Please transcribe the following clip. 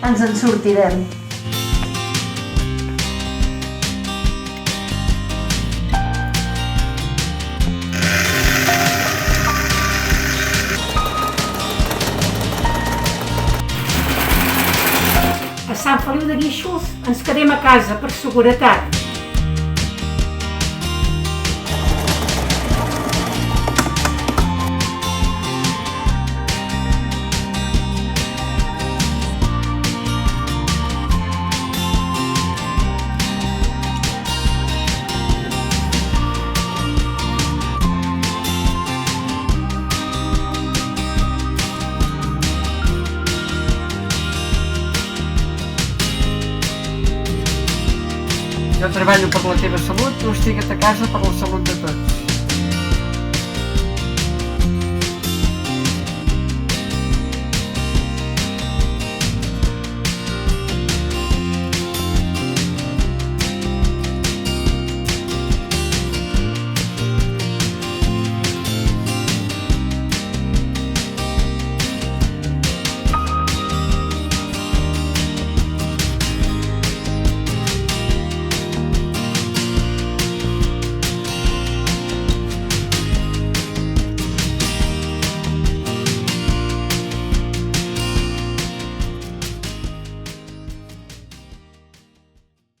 ens en sortirem. A Sant Feliu de Guíxols ens quedem a casa per seguretat. Jo treballo per la teva salut, tu estigues a casa per la salut de tots.